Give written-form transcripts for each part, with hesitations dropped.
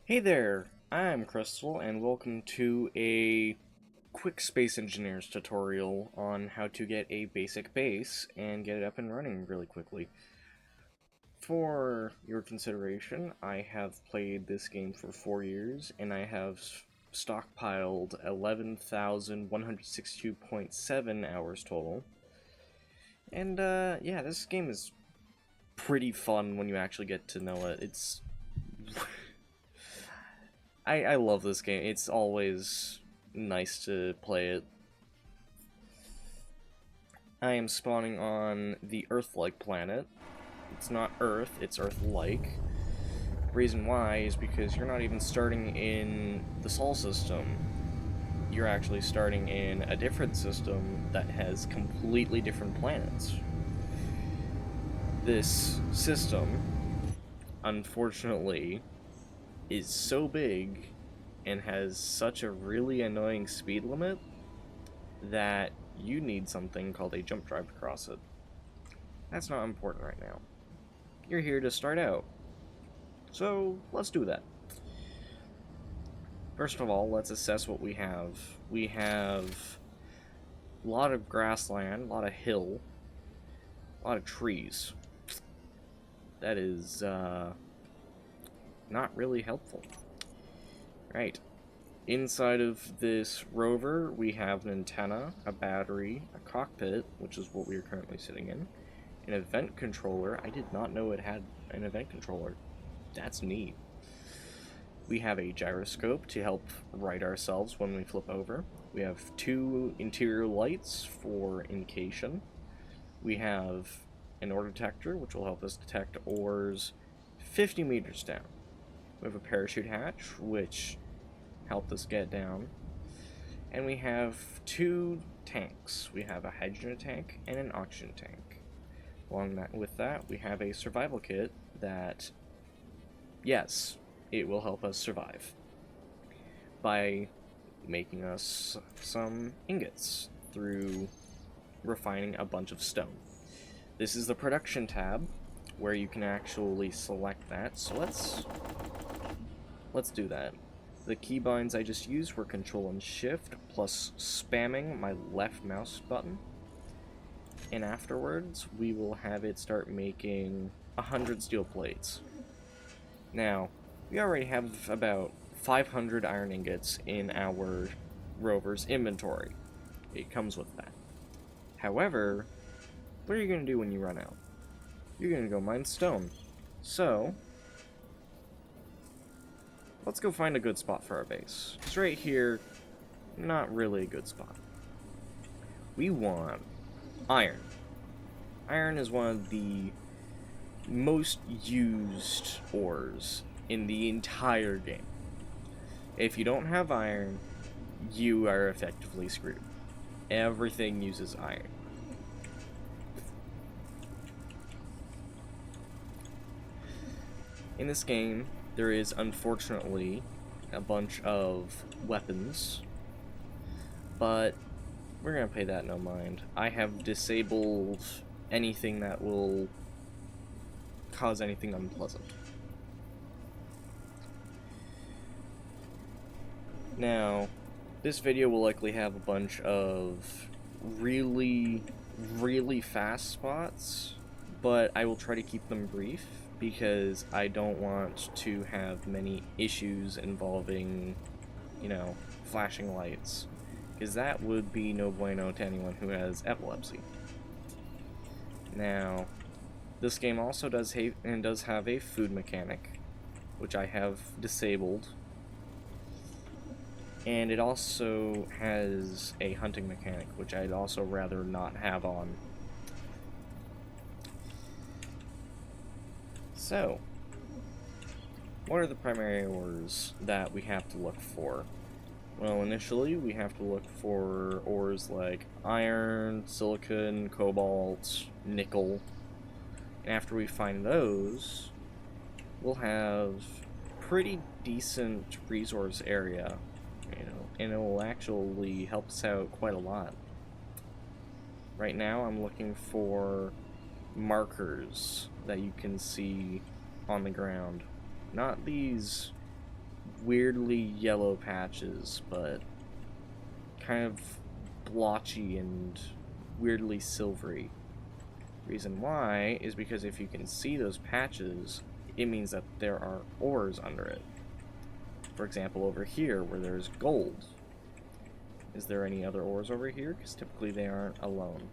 Hey there, I'm Crystal, and welcome to a quick Space Engineers tutorial on how to get a basic base and get it up and running really quickly. For your consideration, I have played this game for 4 years, and I have stockpiled 11,162.7 hours total. And yeah, this game is pretty fun when you actually get to know it. It's I love this game. It's always nice to play it. I am spawning on the Earth-like planet. It's not Earth, it's Earth-like. Reason why is because you're not even starting in the Sol system. You're actually starting in a different system that has completely different planets. This system, unfortunately, is so big and has such a really annoying speed limit that you need something called a jump drive to cross it. That's not important right now. You're here to start out. So let's do that. First of all, let's assess what we have. We have a lot of grassland, a lot of hill, a lot of trees. That is not really helpful. Right. Inside of this rover, we have an antenna, a battery, a cockpit, which is what we are currently sitting in, an event controller. I did not know it had an event controller. That's neat. We have a gyroscope to help right ourselves when we flip over. We have 2 interior lights for indication. We have an ore detector, which will help us detect ores 50 meters down. We have a parachute hatch, which helped us get down. And we have 2 tanks. We have a hydrogen tank and an oxygen tank. With that, we have a survival kit that, yes, it will help us survive by making us some ingots through refining a bunch of stone. This is the production tab where you can actually select that, so let's do that. The keybinds I just used were Control and Shift plus spamming my left mouse button. And afterwards, we will have it start making 100 steel plates. Now, we already have about 500 iron ingots in our rover's inventory. It comes with that. However, what are you going to do when you run out? You're going to go mine stone. So, let's go find a good spot for our base. Because right here, not really a good spot. We want iron. Iron is one of the most used ores in the entire game. If you don't have iron, you are effectively screwed. Everything uses iron. In this game, there is unfortunately a bunch of weapons, but we're gonna pay that no mind. I have disabled anything that will cause anything unpleasant. Now, this video will likely have a bunch of really fast spots, but I will try to keep them brief because I don't want to have many issues involving, flashing lights, because that would be no bueno to anyone who has epilepsy. Now, this game also does have a food mechanic, which I have disabled, and it also has a hunting mechanic, which I'd also rather not have on. So, what are the primary ores that we have to look for? Well, initially, we have to look for ores like iron, silicon, cobalt, nickel. And after we find those, we'll have pretty decent resource area, and it will actually help us out quite a lot. Right now, I'm looking for markers that you can see on the ground. Not these weirdly yellow patches, but kind of blotchy and weirdly silvery. Reason why is because if you can see those patches, it means that there are ores under it. For example, over here where there's gold. Is there any other ores over here? Because typically they aren't alone.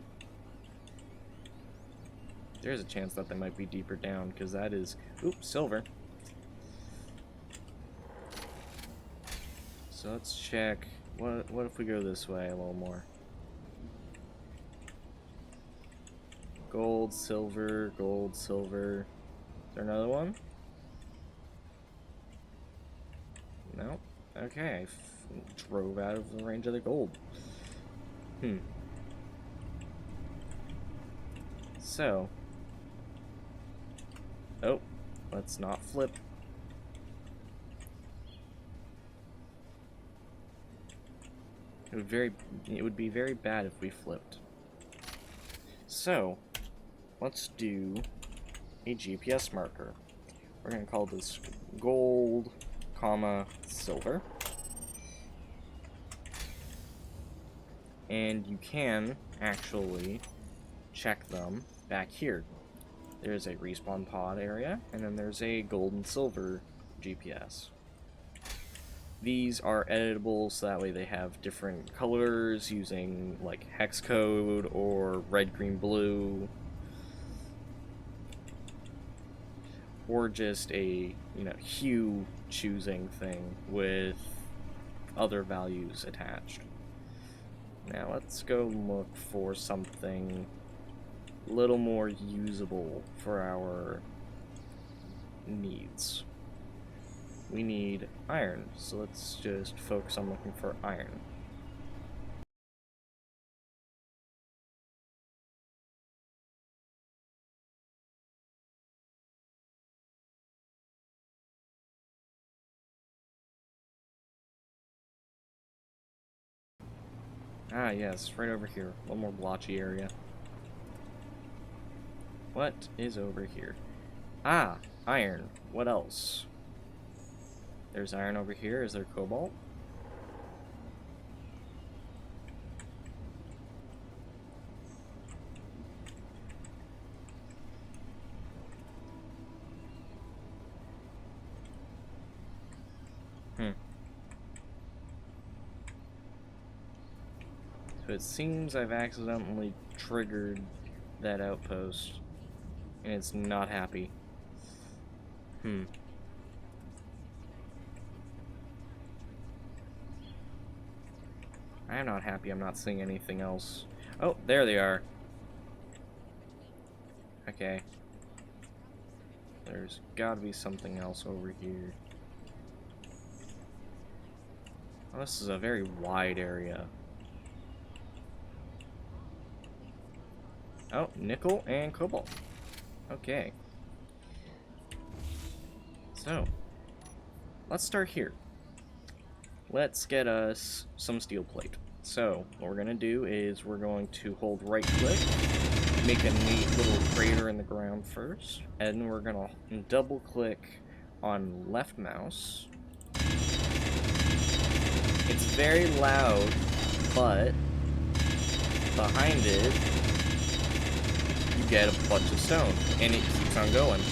There's a chance that they might be deeper down, because that is... Oops, silver. So let's check. What if we go this way a little more? Gold, silver, gold, silver. Is there another one? No? Okay, I drove out of the range of the gold. So. Oh, let's not flip. It would be very bad if we flipped. So, let's do a GPS marker. We're going to call this gold, comma, silver. And you can actually check them back here. There's a respawn pod area, and then there's a gold and silver GPS. These are editable, so that way they have different colors using like hex code or red, green, blue, or just a hue choosing thing with other values attached. Now let's go look for something a little more usable for our needs. We need iron, so let's just focus on looking for iron. Ah, yes, right over here. A little more blotchy area. What is over here? Ah, iron. What else? There's iron over here. Is there cobalt? So it seems I've accidentally triggered that outpost, and it's not happy. I am not happy I'm not seeing anything else. Oh, there they are. Okay. There's gotta be something else over here. Oh, this is a very wide area. Oh, nickel and cobalt. Okay. So, let's start here. Let's get us some steel plate. So, what we're going to do is we're going to hold right click, make a neat little crater in the ground first, and we're going to double click on left mouse. It's very loud, but behind it, you get a bunch of stone, and it keeps on going.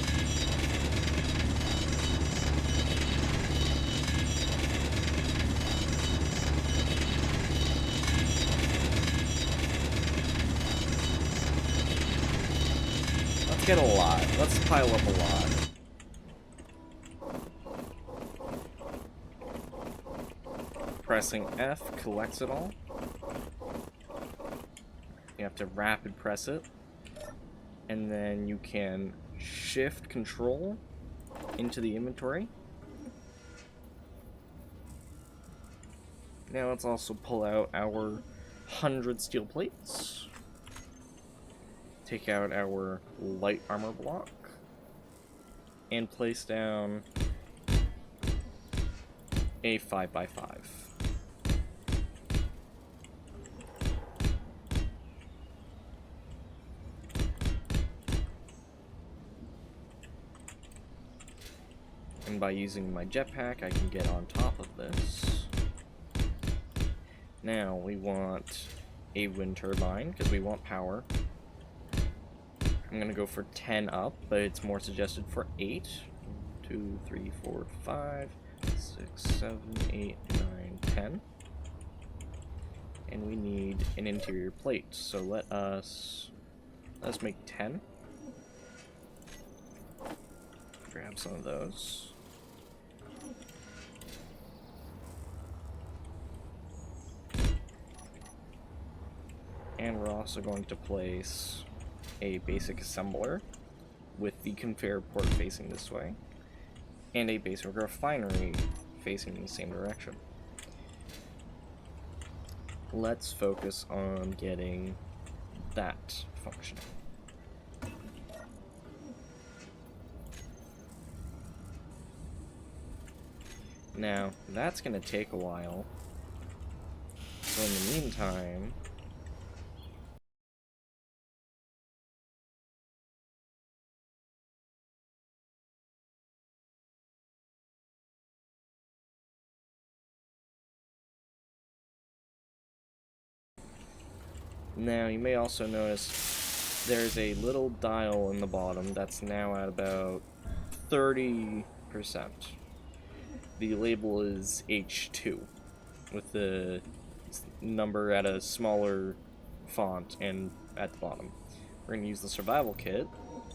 Let's get a lot. Let's pile up a lot. Pressing F collects it all. You have to rapid press it. And then you can shift control into the inventory. Now let's also pull out our 100 steel plates. Take out our light armor block. And place down a 5x5. And by using my jetpack, I can get on top of this. Now, we want a wind turbine, because we want power. I'm going to go for 10 up, but it's more suggested for 8. 2, 3, 4, 5, 6, 7, 8, 9, 10. And we need an interior plate, so let's make 10. Grab some of those. And we're also going to place a basic assembler with the conveyor port facing this way, and a basic refinery facing in the same direction. Let's focus on getting that functioning. Now, that's going to take a while, so in the meantime, now you may also notice there's a little dial in the bottom that's now at about 30%. The label is H2 with the number at a smaller font and at the bottom. We're going to use the survival kit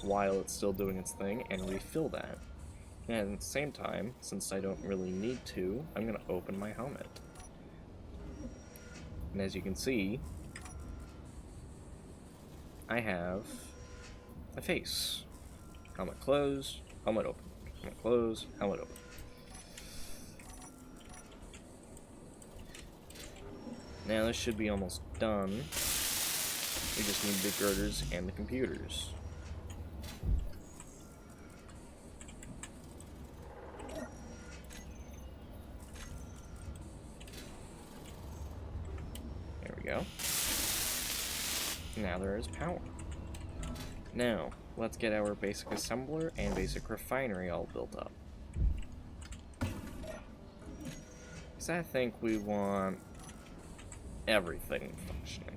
while it's still doing its thing and refill that. And at the same time, since I don't really need to, I'm going to open my helmet. And as you can see, I have a face. Helmet closed, helmet open. Helmet closed, helmet open. Now this should be almost done. We just need the girders and the computers. There we go. Now there is power. Now, let's get our basic assembler and basic refinery all built up. Because I think we want everything functioning.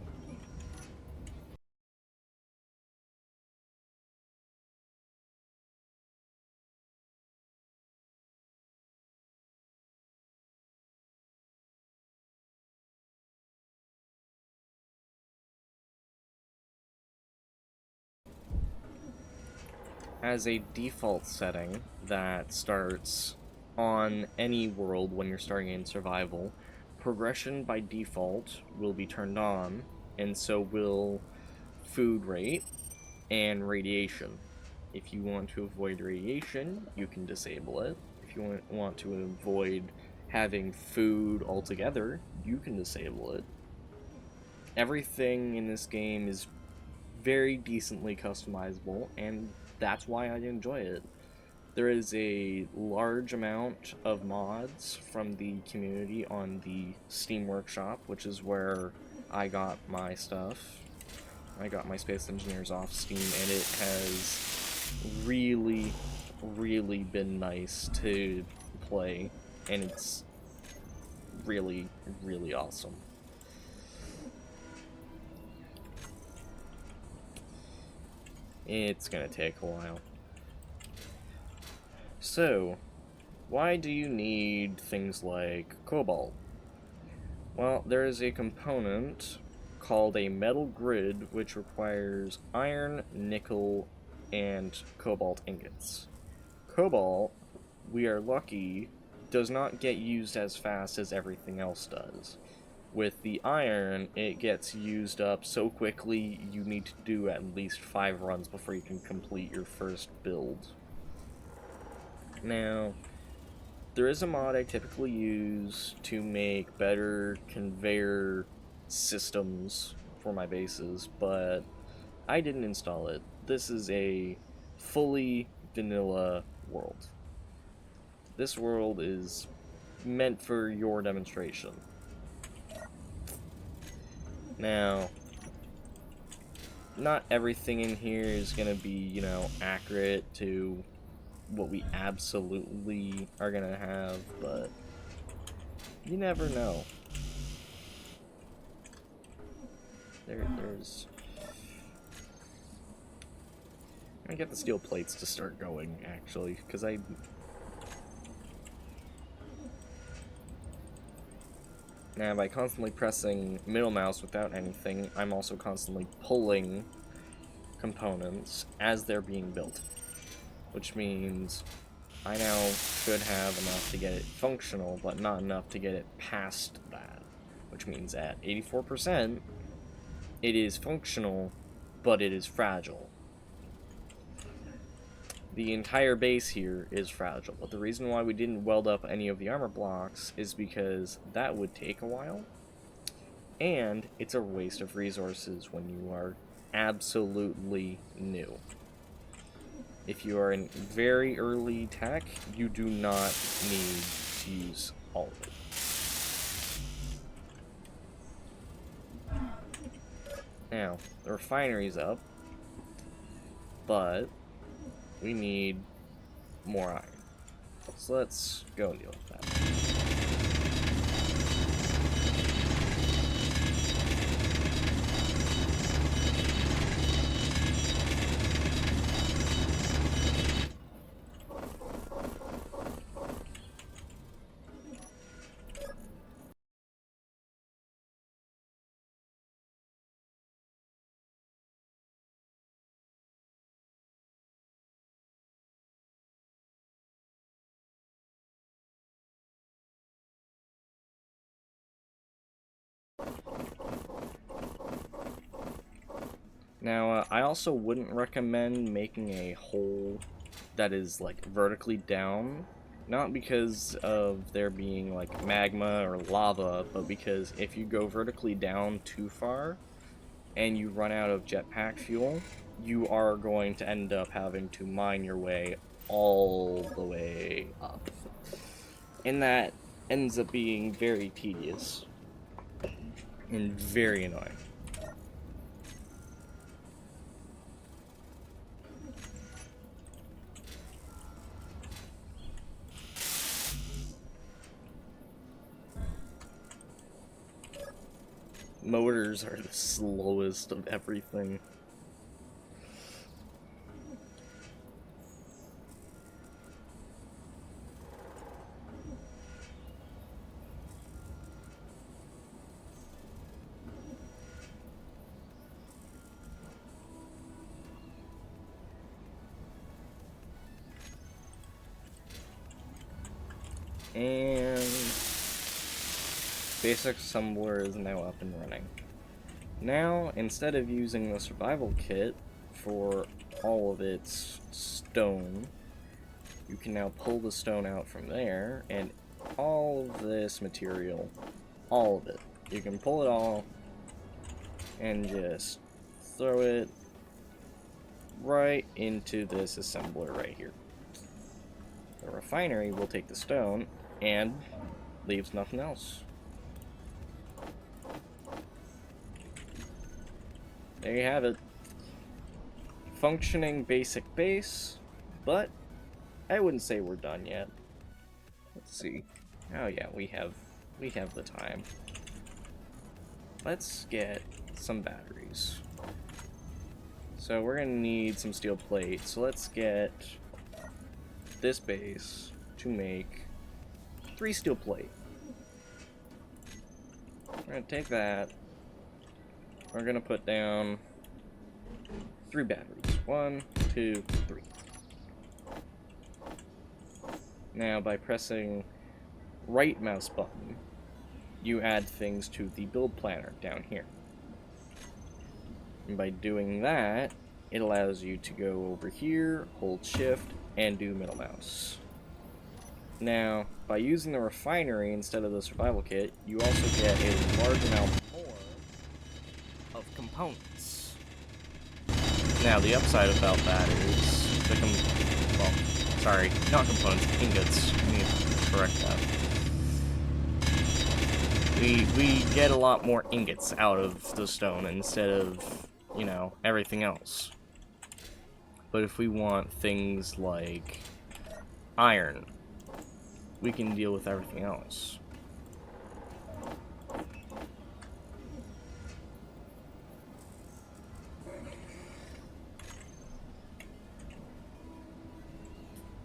As a default setting that starts on any world when you're starting in survival, progression by default will be turned on, and so will food rate and radiation. If you want to avoid radiation, you can disable it. If you want to avoid having food altogether, you can disable it. Everything in this game is very decently customizable, and that's why I enjoy it. There is a large amount of mods from the community on the Steam Workshop, which is where I got my stuff. I got my Space Engineers off Steam, and it has really, really been nice to play, and it's really, really awesome. It's gonna take a while. So, why do you need things like cobalt? Well, there is a component called a metal grid which requires iron, nickel, and cobalt ingots. Cobalt, we are lucky, does not get used as fast as everything else does. With the iron, it gets used up so quickly you need to do at least 5 runs before you can complete your first build. Now, there is a mod I typically use to make better conveyor systems for my bases, but I didn't install it. This is a fully vanilla world. This world is meant for your demonstration. Now, not everything in here is going to be, accurate to what we absolutely are gonna have, but you never know. There's... I'm gonna get the steel plates to start going, actually, because Now, by constantly pressing middle mouse without anything, I'm also constantly pulling components as they're being built. Which means I now should have enough to get it functional, but not enough to get it past that. Which means at 84%, it is functional, but it is fragile. The entire base here is fragile, but the reason why we didn't weld up any of the armor blocks is because that would take a while, and it's a waste of resources when you are absolutely new. If you are in very early tech, you do not need to use all of it. Now, the refinery's up, but we need more iron. So let's go and deal with that. Now, I also wouldn't recommend making a hole that is, like, vertically down. Not because of there being, like, magma or lava, but because if you go vertically down too far and you run out of jetpack fuel, you are going to end up having to mine your way all the way up. And that ends up being very tedious and very annoying. Motors are the slowest of everything. And basic assembler is now up and running. Now, instead of using the survival kit for all of its stone, you can now pull the stone out from there, and all of this material, all of it, you can pull it all and just throw it right into this assembler right here. The refinery will take the stone and leaves nothing else. There you have it. Functioning basic base, but I wouldn't say we're done yet. Let's see. Oh yeah, we have the time. Let's get some batteries. So we're gonna need some steel plates. So let's get this base to make 3 steel plate. We're gonna take that. We're gonna put down 3 batteries. 1, 2, 3. Now, by pressing right mouse button, you add things to the build planner down here. And by doing that, it allows you to go over here, hold shift, and do middle mouse. Now, by using the refinery instead of the survival kit, you also get a large amount more of components. Now, the upside about that is well, sorry, not components, ingots. I need to correct that. We get a lot more ingots out of the stone instead of, you know, everything else. But if we want things like iron. We can deal with everything else.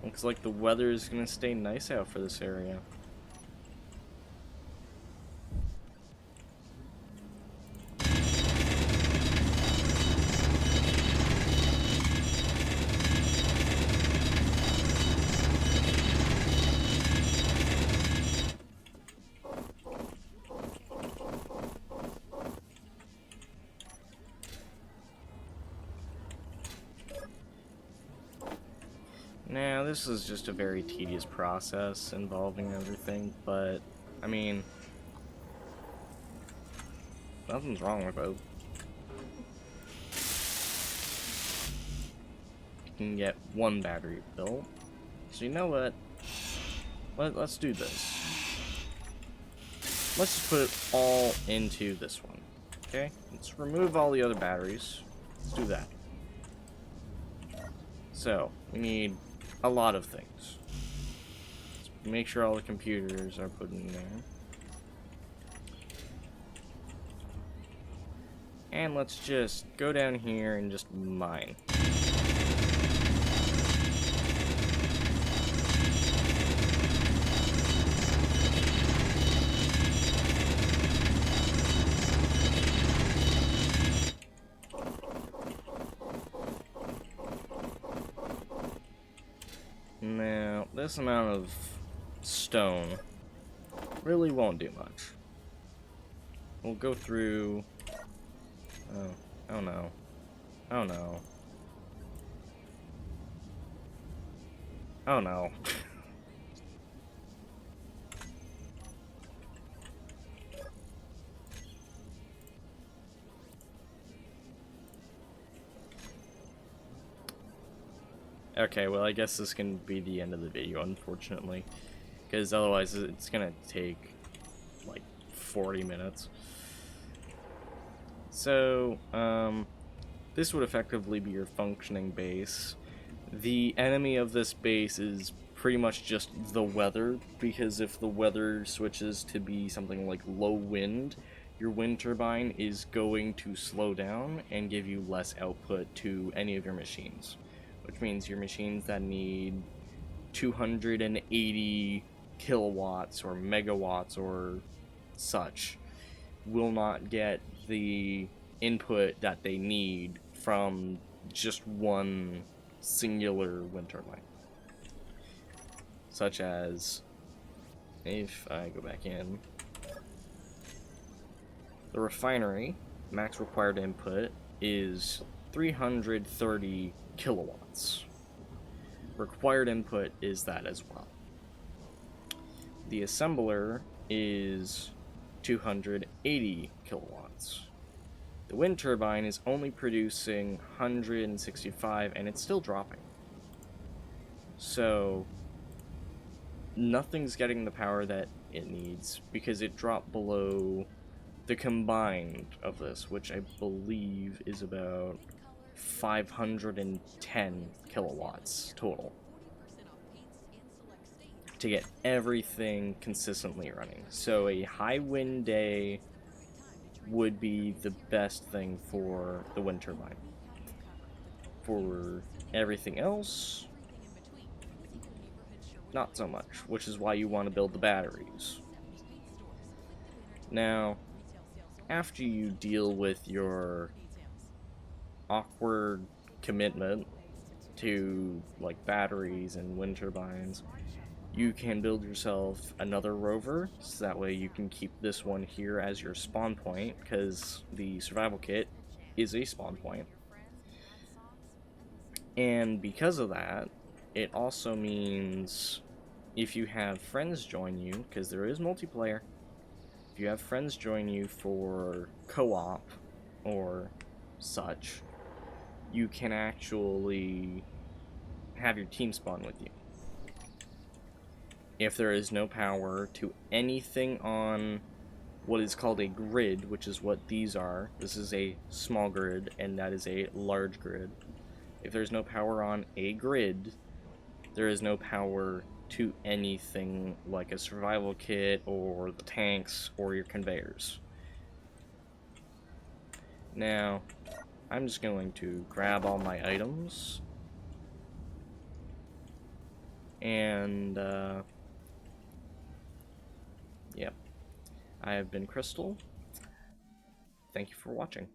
Looks like the weather is gonna stay nice out for this area. Now, this is just a very tedious process involving everything, but, I mean, nothing's wrong with it. You can get one battery built. So you know what? Let's do this. Let's just put it all into this one. Okay? Let's remove all the other batteries. Let's do that. So, we need a lot of things. Let's make sure all the computers are put in there. And let's just go down here and just mine. Now, this amount of stone really won't do much. We'll go through... Oh no. Oh no. Oh no. Okay, well I guess this can be the end of the video, unfortunately. Because otherwise it's gonna take like 40 minutes. So, this would effectively be your functioning base. The enemy of this base is pretty much just the weather, because if the weather switches to be something like low wind, your wind turbine is going to slow down and give you less output to any of your machines. Which means your machines that need 280 kilowatts or megawatts or such will not get the input that they need from just one singular wind turbine. Such as, if I go back in, the refinery, max required input is 330 kilowatts. Required input is that as well. The assembler is 280 kilowatts. The wind turbine is only producing 165 and it's still dropping. So nothing's getting the power that it needs because it dropped below the combined of this, which I believe is about 510 kilowatts total to get everything consistently running. So a high wind day would be the best thing for the wind turbine. For everything else, not so much, which is why you want to build the batteries. Now, after you deal with your awkward commitment to like batteries and wind turbines, you can build yourself another rover, so that way you can keep this one here as your spawn point, because the survival kit is a spawn point. And because of that, it also means if you have friends join you, because there is multiplayer, if you have friends join you for co-op or such, you can actually have your team spawn with you. If there is no power to anything on what is called a grid, which is what these are, this is a small grid and that is a large grid. If there's no power on a grid, there is no power to anything like a survival kit or the tanks or your conveyors. Now, I'm just going to grab all my items and yeah, I have been Crystal. Thank you for watching.